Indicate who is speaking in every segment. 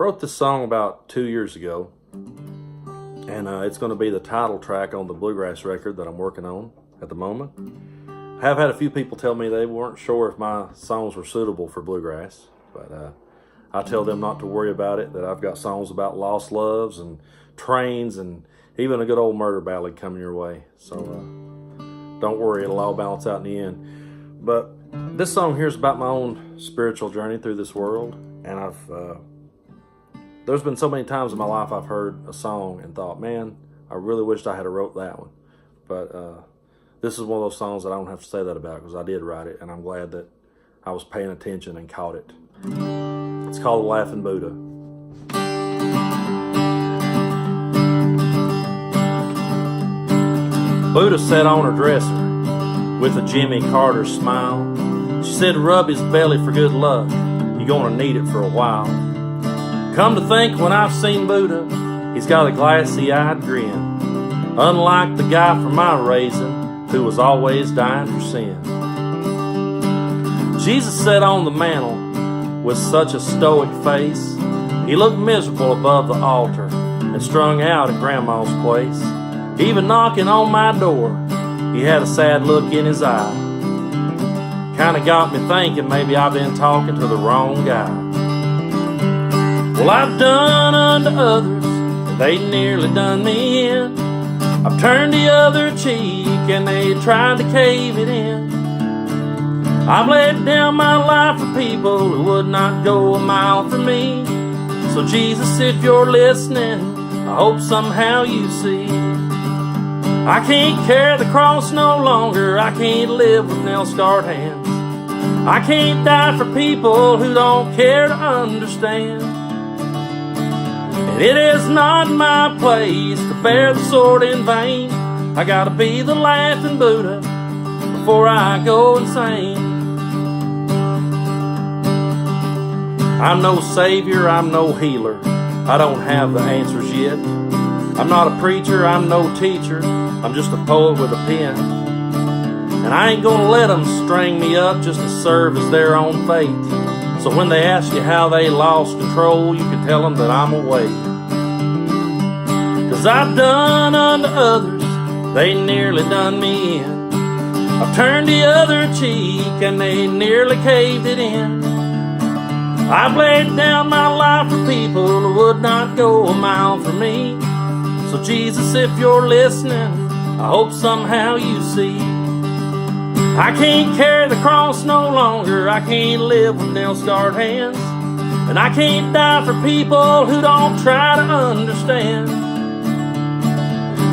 Speaker 1: I wrote this song about 2 years ago, and it's going to be the title track on the bluegrass record that I'm working on at the moment. I have had a few people tell me they weren't sure if my songs were suitable for bluegrass, but I tell them not to worry about it, that I've got songs about lost loves and trains and even a good old murder ballad coming your way. So don't worry, it'll all balance out in the end. But this song here is about my own spiritual journey through this world, and there's been so many times in my life I've heard a song and thought, man, I really wished I had wrote that one. But this is one of those songs that I don't have to say that about, because I did write it, and I'm glad that I was paying attention and caught it. It's called The Laughing Buddha. Buddha sat on her dresser with a Jimmy Carter smile. She said, rub his belly for good luck, you're gonna need it for a while. Come to think, when I've seen Buddha, he's got a glassy-eyed grin, unlike the guy from my raising who was always dying for sin. Jesus sat on the mantle with such a stoic face. He looked miserable above the altar and strung out at Grandma's place. Even knocking on my door, he had a sad look in his eye. Kinda got me thinking maybe I've been talking to the wrong guy. Well, I've done unto others, and they nearly done me in. I've turned the other cheek, and they tried to cave it in. I've laid down my life for people who would not go a mile for me. So Jesus, if you're listening, I hope somehow you see. I can't carry the cross no longer, I can't live with nail-scarred hands. I can't die for people who don't care to understand. And it is not my place to bear the sword in vain. I gotta be the laughing Buddha before I go insane. I'm no savior, I'm no healer, I don't have the answers yet. I'm not a preacher, I'm no teacher, I'm just a poet with a pen. And I ain't gonna let them string me up just to serve as their own fate. So when they ask you how they lost control, you can tell them that I'm awake. 'Cause I've done unto others, they nearly done me in. I've turned the other cheek and they nearly caved it in. I've laid down my life for people who would not go a mile for me. So Jesus, if you're listening, I hope somehow you see. I can't carry the cross no longer, I can't live with nail-scarred hands. And I can't die for people who don't try to understand.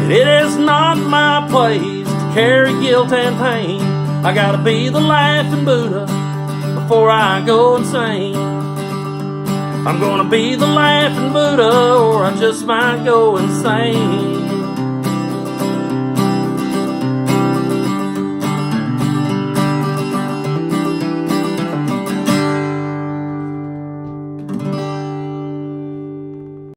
Speaker 1: And it is not my place to carry guilt and pain. I gotta be the laughing Buddha before I go insane. I'm gonna be the laughing Buddha, or I just might go insane.